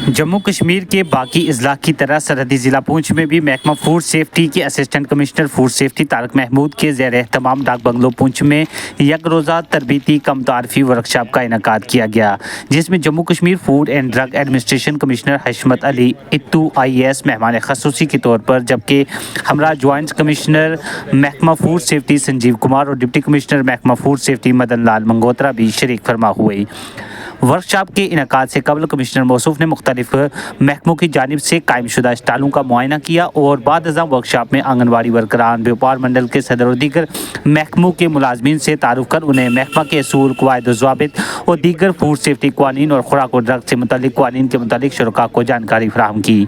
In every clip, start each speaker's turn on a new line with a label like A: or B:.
A: जम्मू कश्मीर के बाकी अजला की तरह सरहदी ज़िला पुंछ में भी महकमा फूड सेफ्टी के assistant commissioner food safety Tariq Mahmood के ज़ेर एहतमाम डाक बंगलो पुंछ में एक रोज़ा तरबीती कम तारफी वर्कशॉप का इनकाद किया गया, जिसमें Jammu Kashmir food and drug administration commissioner Hashmat Ali Ittoo IAS मेहमान खसूसी के तौर पर, जबकि हमरा ज्वाइंट कमिश्नर महकमा फूड सेफ्टी संजीव कुमार और डिप्टी कमिश्नर महकमा फूड सेफ्टी मदन लाल मंगोत्रा भी शरीक फरमा हुए। वर्कशॉप के इनकाद से कबल कमिश्नर मौसूफ ने मुख्तलिफ महकमों की जानिब से कायमशुदा स्टालों का मुआयना किया और बाद अज़ां वर्कशॉप में आंगनबाड़ी वर्करान, व्यापार मंडल के सदर और दीगर महकमों के मुलाजमीन से तारुफ कर उन्हें महकमा के असूल, कवायद ज़वाबित और दीगर फूड सेफ्टी कवानीन और खुराक और ड्रग से मुतल्लिक कवानीन के मुतालिक शुरका को जानकारी फराहम की।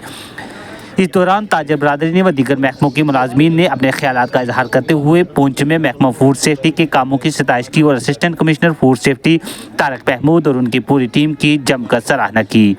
A: इस दौरान ताजर बरादरी ने व दीगर महकमों के मुलाजमीन ने अपने ख्यालात का इजहार करते हुए पुंछ में महकमा फूड सेफ्टी के कामों की सताइश की और assistant commissioner food safety Tariq Mahmood और उनकी पूरी टीम की जमकर सराहना की।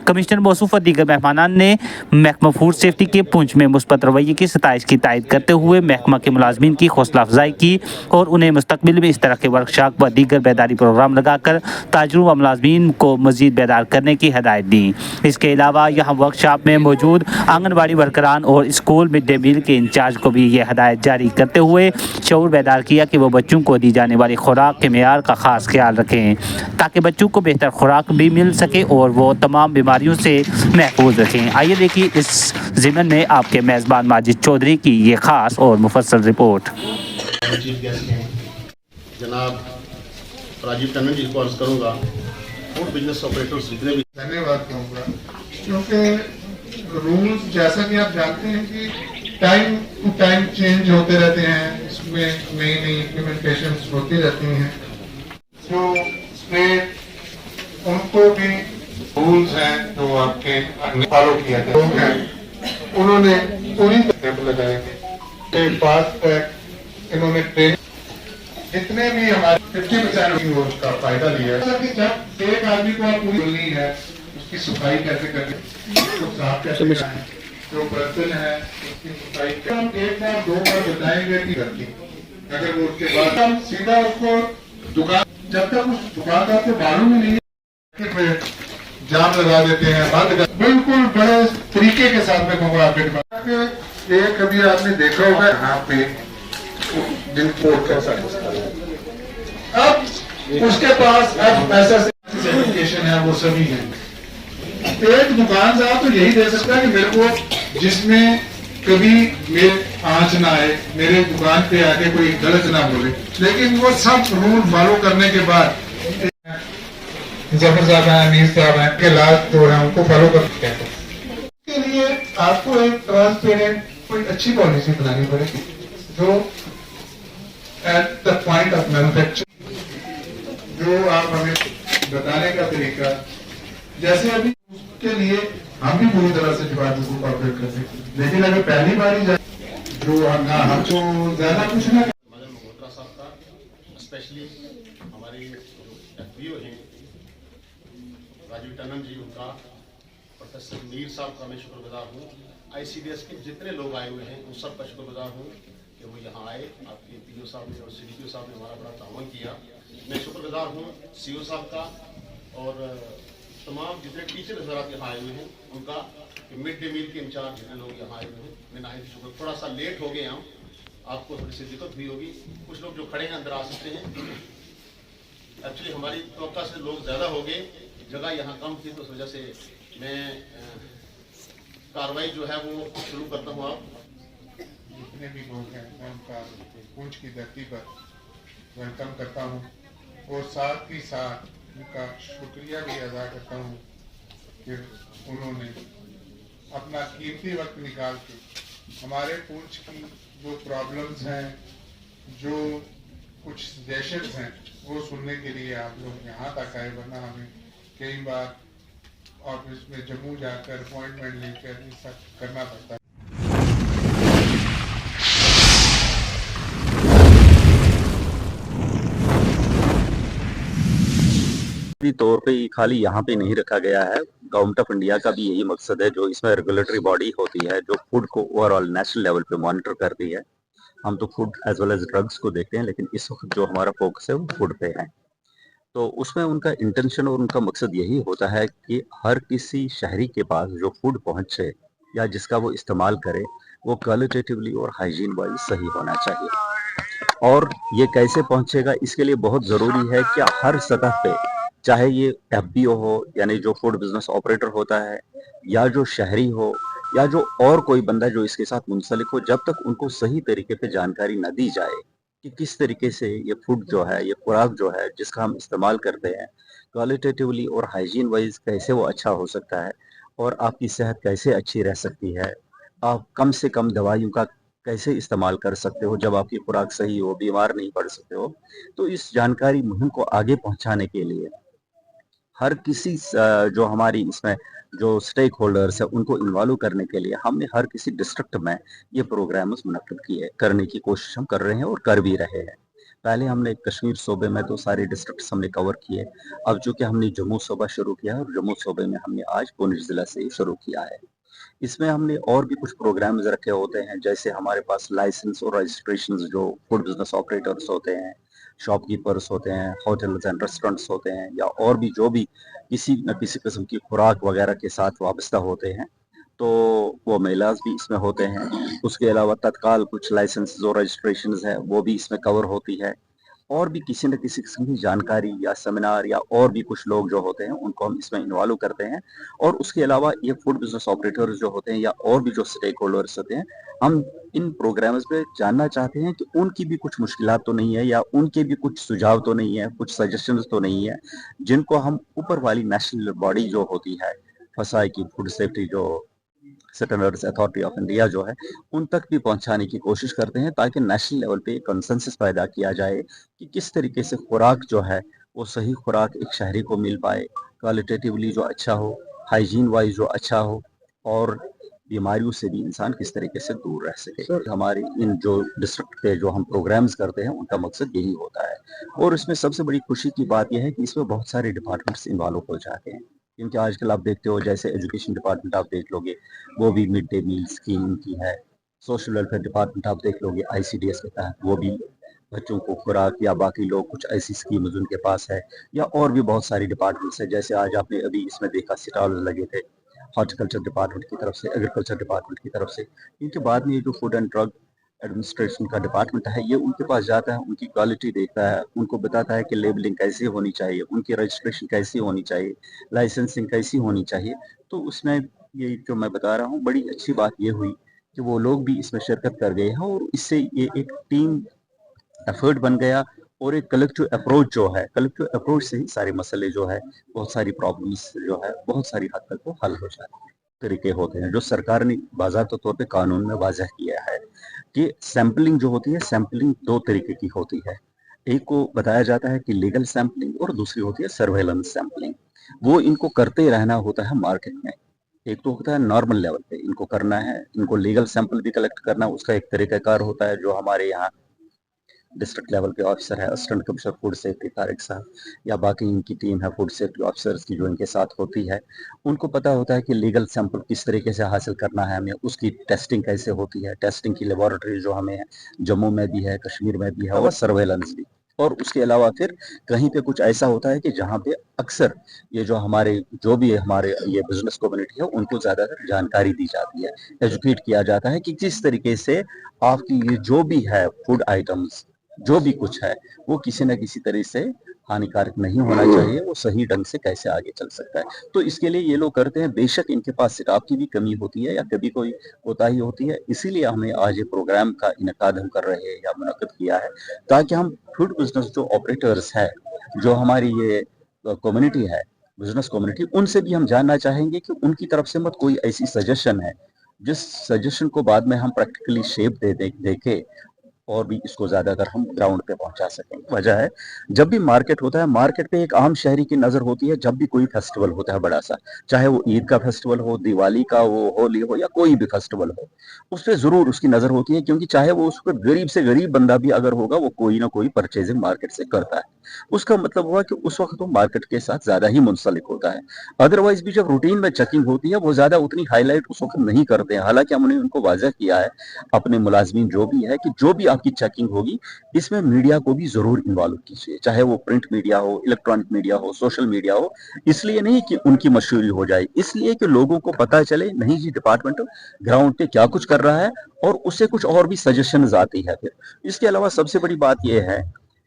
A: कमिश्नर मौसूफ और दीगर मेहमानान ने महकमा फूड सेफ्टी के पुंछ में मुस्बत रवैये की सताइश की तायद करते हुए महकमा के मुलाजमीन की हौसला अफजाई की और उन्हें मुस्तकबिल में इस तरह के वर्कशॉप व दीगर बेदारी प्रोग्राम लगाकर ताजरों व मुलाजमीन को मजीद बेदार करने की हदायत दी। इसके अलावा यहाँ वर्कशॉप में मौजूद आंगनबाड़ी वर्करान और स्कूल मिड डे मील के इंचार्ज को भी ये हदायत जारी करते हुए शऊर बेदार किया कि वो बच्चों को दी जाने वाली खुराक के मेयार का खास ख्याल रखें ताकि बच्चों को बेहतर खुराक भी मिल सके और वो तमाम बीमारियों से महफूज रखें। आइए देखिए इस ज़िमन में आपके मेज़बान माजिद चौधरी की ये खास और मुफस्सल रिपोर्ट।
B: चीफ गेस्ट हैं जनाब राजीव टंडन जी को अर्ज करूँगा। फूड बिजनेस ऑपरेटर्स जितने भी
C: धन्यवाद कहूँगा, क्योंकि रूल्स जैसा कि आप जानते हैं कि टाइम टू टाइम चेंज होते रहते हैं, इसमें नई नई इम्प्लीमेंटेशंस होती रहती हैं। जो स्टेट उनको भी रूल्स हैं जो आपके फॉलो किया जाता है, उन्होंने पूरी तरह लगाएंगे। फास्ट ट्रैक इन्होंने ट्रेन जितने भी हमारे 50% उसका फायदा लिया है। कि जब एक आदमी को आप पूरी बोलनी है, उसकी सफाई कैसे करनी, उसको साफ कैसे करना है, जो बर्तन है उसकी सफाई हम एक बार दो बार बताएंगे कि करती, अगर वो उसके बाद हम सीधा उसको दुकान, जब तक उस दुकानदार को मालूम ही नहीं है जाम लगा देते हैं, बंद कर, बिल्कुल बड़े तरीके के साथ में कहूँगा आपके दिमाग। एक कभी आपने देखा होगा यहाँ पे जिनको अब उसके पास अब ऐसा एजुकेशन है, वो सभी है। एक दुकानदार तो यही दे सकता है कि मेरे को जिसमें कभी मेरे आंच ना आए, मेरे दुकान पे आके कोई गलत ना बोले, लेकिन वो सब रूल फॉलो करने के बाद जफर साहब हैं, अमीर साहब हैं, के लास्ट जो है उनको फॉलो करते हैं। इसके लिए आपको एक ट्रांसपेरेंट कोई अच्छी पॉलिसी बनानी पड़ेगी जो at the point of manufacture, जो आप हमें बताने का तरीका, जैसे अभी उसके लिए हम भी पूरी तरह से डिपार्टमेंट को कॉर्पोरेट कर सकते हैं, लेकिन अगर पहली बार ही जो हम तो ज्यादा कुछ ना
B: मदन मंगोत्रा साहब का, स्पेशली हमारे FBO हैं राजीव टंडन जी, उनका, प्रोफेसर मीर साहब का मैं शुक्रगुजार हूँ। ICDS के जितने लोग आए हुए हैं उन सब का शुक्रगुजार हूँ कि वो यहाँ आए। आपके PO साहब ने और CDPO साहब ने हमारा बड़ा तावन किया। मैं शुक्रगुजार हूँ CO साहब का और तमाम जितने टीचर हजरात यहाँ आए हुए हैं उनका, मिड डे मील के इंचार्ज जितने लोग यहाँ आए हुए हैं, मैं नाहिद शुक्र। थोड़ा सा लेट हो गए हम, आपको थोड़ी सी दिक्कत हुई होगी, कुछ लोग जो खड़े हैं अंदर आ सकते हैं। एक्चुअली हमारी तवक्का से लोग ज़्यादा हो गए, जगह यहाँ कम थी, तो उस वजह से मैं कार्रवाई जो है वो शुरू करता हूँ। आप
C: जितने भी लोग हैं मैं उनका पुंछ की धरती पर वेलकम करता हूँ और साथ ही साथ उनका शुक्रिया भी अदा करता हूँ कि उन्होंने अपना कीमती वक्त निकाल के हमारे पुंछ की जो प्रॉब्लम्स हैं, जो कुछ सजेशंस हैं, वो सुनने के लिए आप लोग यहाँ तक आए, वरना हमें कई बार ऑफिस में जम्मू जाकर अपॉइंटमेंट लेकर ये सब करना पड़ता है।
D: तौर पे खाली यहाँ पे नहीं रखा गया है, गवर्नमेंट ऑफ इंडिया का भी यही मकसद है, जो इसमें रेगुलेटरी बॉडी होती है जो फूड को ओवरऑल नेशनल लेवल पे मॉनिटर करती है। हम तो food as well as drugs को देखते हैं, लेकिन इस वक्त जो हमारा फोकस है वो फूड पे है। तो उसमें उनका इंटेंशन और उनका मकसद यही होता है कि हर किसी शहरी के पास जो फूड पहुंचे या जिसका वो इस्तेमाल करे वो क्वालिटेटिवली और हाइजीन वाइज सही होना चाहिए। और ये कैसे पहुंचेगा, इसके लिए बहुत ज़रूरी है कि हर सतह पे, चाहे ये एफबीओ हो यानी जो फूड बिजनेस ऑपरेटर होता है, या जो शहरी हो, या जो और कोई बंदा जो इसके साथ मुंसलिक हो, जब तक उनको सही तरीके पे जानकारी न दी जाए कि किस तरीके से ये फूड जो है, ये खुराक जो है जिसका हम इस्तेमाल करते हैं, क्वालिटेटिवली और हाइजीन वाइज कैसे वो अच्छा हो सकता है और आपकी सेहत कैसे अच्छी रह सकती है, आप कम से कम दवाइयों का कैसे इस्तेमाल कर सकते हो जब आपकी खुराक सही हो, बीमार नहीं पड़ सकते हो। तो इस जानकारी मुहिम को आगे पहुंचाने के लिए हर किसी जो हमारी इसमें जो स्टेक होल्डर्स है उनको इन्वॉल्व करने के लिए हमने हर किसी डिस्ट्रिक्ट में ये प्रोग्राम्स मुनक्किद किए, करने की कोशिश हम कर रहे हैं और कर भी रहे हैं। पहले हमने कश्मीर सूबे में तो सारे डिस्ट्रिक्ट्स हमने कवर किए। अब चूंकि हमने जम्मू सूबा शुरू किया है और जम्मू सूबे में हमने आज पुंछ जिला से शुरू किया है। इसमें हमने और भी कुछ प्रोग्राम्स रखे होते हैं, जैसे हमारे पास लाइसेंस और रजिस्ट्रेशन जो फूड बिजनेस ऑपरेटर्स होते हैं, शॉपकीपर्स होते हैं, होटल्स एंड रेस्टोरेंट्स होते हैं, या और भी जो भी किसी न किसी किस्म की खुराक वगैरह के साथ वाबस्ता होते हैं, तो वो मेलाज भी इसमें होते हैं। उसके अलावा तत्काल कुछ लाइसेंस और रजिस्ट्रेशन है वो भी इसमें कवर होती है। और भी किसी न किसी किस्म की जानकारी या सेमिनार या और भी कुछ लोग जो होते हैं उनको हम इसमें इन्वॉल्व करते हैं। और उसके अलावा ये फूड बिजनेस ऑपरेटर्स जो होते हैं या और भी जो स्टेक होल्डर्स होते हैं, हम इन प्रोग्राम्स पे जानना चाहते हैं कि उनकी भी कुछ मुश्किलात तो नहीं है या उनके भी कुछ सुझाव तो नहीं है, कुछ सजेशंस तो नहीं है, जिनको हम ऊपर वाली नेशनल बॉडी जो होती है फसाई की फूड सेफ्टी जो स्टैंडर्ड्स अथॉरिटी ऑफ इंडिया जो है उन तक भी पहुंचाने की कोशिश करते हैं, ताकि नेशनल लेवल पे कंसेंसस पैदा किया जाए कि किस तरीके से खुराक जो है वो सही खुराक एक शहरी को मिल पाए, क्वालिटेटिवली जो अच्छा हो, हाइजीन वाइज जो अच्छा हो, और बीमारियों से भी इंसान किस तरीके से दूर रह सके। हमारे इन जो डिस्ट्रिक्ट पे जो हम प्रोग्राम्स करते हैं उनका मकसद यही होता है। और इसमें सबसे बड़ी खुशी की बात यह है कि इसमें बहुत सारे डिपार्टमेंट्स इन्वॉल्व हो जाते हैं, क्योंकि आजकल आप देखते हो जैसे एजुकेशन डिपार्टमेंट आप देख लोगे वो भी मिड डे मील स्कीम की है, सोशल वेलफेयर डिपार्टमेंट आप देख लोगे आईसीडीएस के तहत वो भी बच्चों को खुराक या बाकी लोग कुछ ऐसी स्कीम्स उनके पास है, या और भी बहुत सारी डिपार्टमेंट्स है। जैसे आज आपने अभी इसमें देखा स्टॉल लगे थे हॉर्टिकल्चर डिपार्टमेंट की तरफ से, एग्रीकल्चर डिपार्टमेंट की तरफ से, क्योंकि बाद में ये जो फूड एंड ड्रग एडमिनिस्ट्रेशन का डिपार्टमेंट है ये उनके पास जाता है, उनकी क्वालिटी देखता है, उनको बताता है कि लेबलिंग कैसी होनी चाहिए, उनकी रजिस्ट्रेशन कैसी होनी चाहिए, लाइसेंसिंग कैसी होनी चाहिए। तो उसमें ये जो मैं बता रहा हूँ बड़ी अच्छी बात ये हुई कि वो लोग भी इसमें शिरकत कर गए हैं और इससे ये एक टीम एफर्ट बन गया और एक कलेक्टिव अप्रोच जो है, कलेक्टिव अप्रोच से ही सारे मसले जो है, बहुत सारी प्रॉब्लम्स जो है बहुत सारी हद तक वो हल हो जाते हैं। तरीके होते हैं जो सरकार ने बाज़ाब्ता तौर पे कानून में वाज़ह किया है कि सैंपलिंग जो होती है, सैंपलिंग दो तरीके की होती है। एक को बताया जाता है कि लीगल सैंपलिंग और दूसरी होती है सर्वेलेंस सैंपलिंग। वो इनको करते रहना होता है मार्केट में। एक तो होता है नॉर्मल लेवल पे इनको करना है, इनको लीगल सैंपल भी कलेक्ट करना, उसका एक तरीकाकार होता है जो हमारे यहाँ डिस्ट्रिक्ट लेवल के ऑफिसर है, assistant commissioner food safety Tariq साहब, या बाकी इनकी टीम है फूड सेफ्टी ऑफिसर्स की जो इनके साथ होती है, उनको पता होता है कि लीगल सैंपल किस तरीके से हासिल करना है हमें, उसकी टेस्टिंग कैसे होती है, टेस्टिंग की लेबोरेटरी जो हमें जम्मू में भी है, कश्मीर में भी है, और सर्वेलेंस भी। और उसके अलावा फिर कहीं पे कुछ ऐसा होता है कि जहाँ पे अक्सर ये जो हमारे जो भी हमारे ये बिजनेस कम्युनिटी है उनको ज़्यादातर जानकारी दी जाती है, एजुकेट किया जाता है कि किस तरीके से आपकी ये जो भी है फूड आइटम्स जो भी कुछ है वो किसी न किसी तरह से हानिकारक नहीं होना चाहिए, वो सही ढंग से कैसे आगे चल सकता है। तो इसके लिए ये लोग करते हैं। बेशक इनके पास स्टाफ की भी कमी होती है या कभी कोई कोताही होती है, इसीलिए हमें आज ये प्रोग्राम का इनेकाद हम कर रहे हैं या मुनक्किद किया है, ताकि हम फूड बिजनेस जो ऑपरेटर्स है, जो हमारी ये कम्युनिटी है, बिजनेस कम्युनिटी, उनसे भी हम जानना चाहेंगे कि उनकी तरफ से मत कोई ऐसी सजेशन है जिस सजेशन को बाद में हम प्रैक्टिकली शेप देके और भी इसको ज्यादातर हम ग्राउंड पे पहुंचा सकें। वजह है जब भी मार्केट होता है, मार्केट पे एक आम शहरी की नजर होती है जब भी कोई फेस्टिवल होता है बड़ा सा, चाहे वो ईद का फेस्टिवल हो, दिवाली का हो, होली हो, या कोई भी फेस्टिवल हो, उस पर जरूर उसकी नजर होती है, क्योंकि चाहे वो उस पर गरीब से गरीब बंदा भी अगर होगा वो कोई ना कोई परचेजिंग मार्केट से करता है। उसका मतलब हुआ कि उस वक्त वो मार्केट के साथ ज्यादा ही मुंसलिक होता है। अदरवाइज भी जब रूटीन में चेकिंग होती है वो ज्यादा उतनी हाईलाइट उस वक्त नहीं करते हैं। हालांकि हमने उनको वाजह किया है अपने मुलाजमीन जो भी है कि जो भी आप की चेकिंग होगी, इसमें मीडिया को भी जरूर इन्वॉल्व कीजिए, चाहे वो प्रिंट मीडिया हो, इलेक्ट्रॉनिक मीडिया हो, सोशल मीडिया हो। इसलिए नहीं कि उनकी मशहूरी हो जाए, इसलिए कि लोगों को पता चले नहीं जी डिपार्टमेंट ग्राउंड पे क्या कुछ कर रहा है, और उससे कुछ और भी सजेशंस आती है। फिर इसके अलावा सबसे बड़ी बात यह है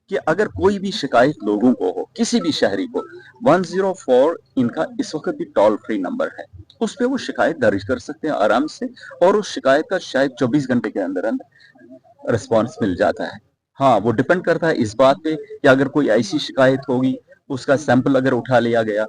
D: कि अगर कोई भी शिकायत लोगों को हो, किसी भी शहरी को, 104 इनका इस वक्त भी टोल फ्री नंबर है, उस पे वो शिकायत दर्ज कर सकते हैं आराम से, और उस शिकायत का शायद 24 घंटे के अंदर अंदर रिस्पॉन्स मिल जाता है। हाँ, वो डिपेंड करता है इस बात पे कि अगर कोई ऐसी शिकायत होगी, उसका सैंपल अगर उठा लिया गया,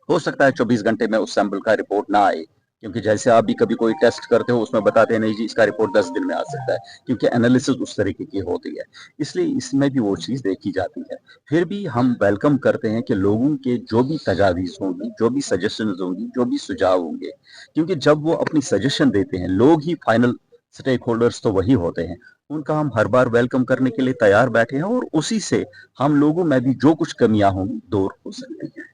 D: हो सकता है 24 घंटे में उस सैंपल का रिपोर्ट ना आए, क्योंकि जैसे आप भी कभी कोई टेस्ट करते हो उसमें बताते हैं नहीं जी इसका रिपोर्ट 10 दिन में आ सकता है, क्योंकि एनालिसिस उस तरीके की होती है, इसलिए इसमें भी वो चीज देखी जाती है। फिर भी हम वेलकम करते हैं कि लोगों के जो भी तजावीज होंगी, जो भी सजेशन होंगी, जो भी सुझाव होंगे, क्योंकि जब वो अपनी सजेशन देते हैं, लोग ही फाइनल स्टेक होल्डर्स तो वही होते हैं, उनका हम हर बार वेलकम करने के लिए तैयार बैठे हैं, और उसी से हम लोगों में भी जो कुछ कमियां होंगी दूर हो सकती हैं।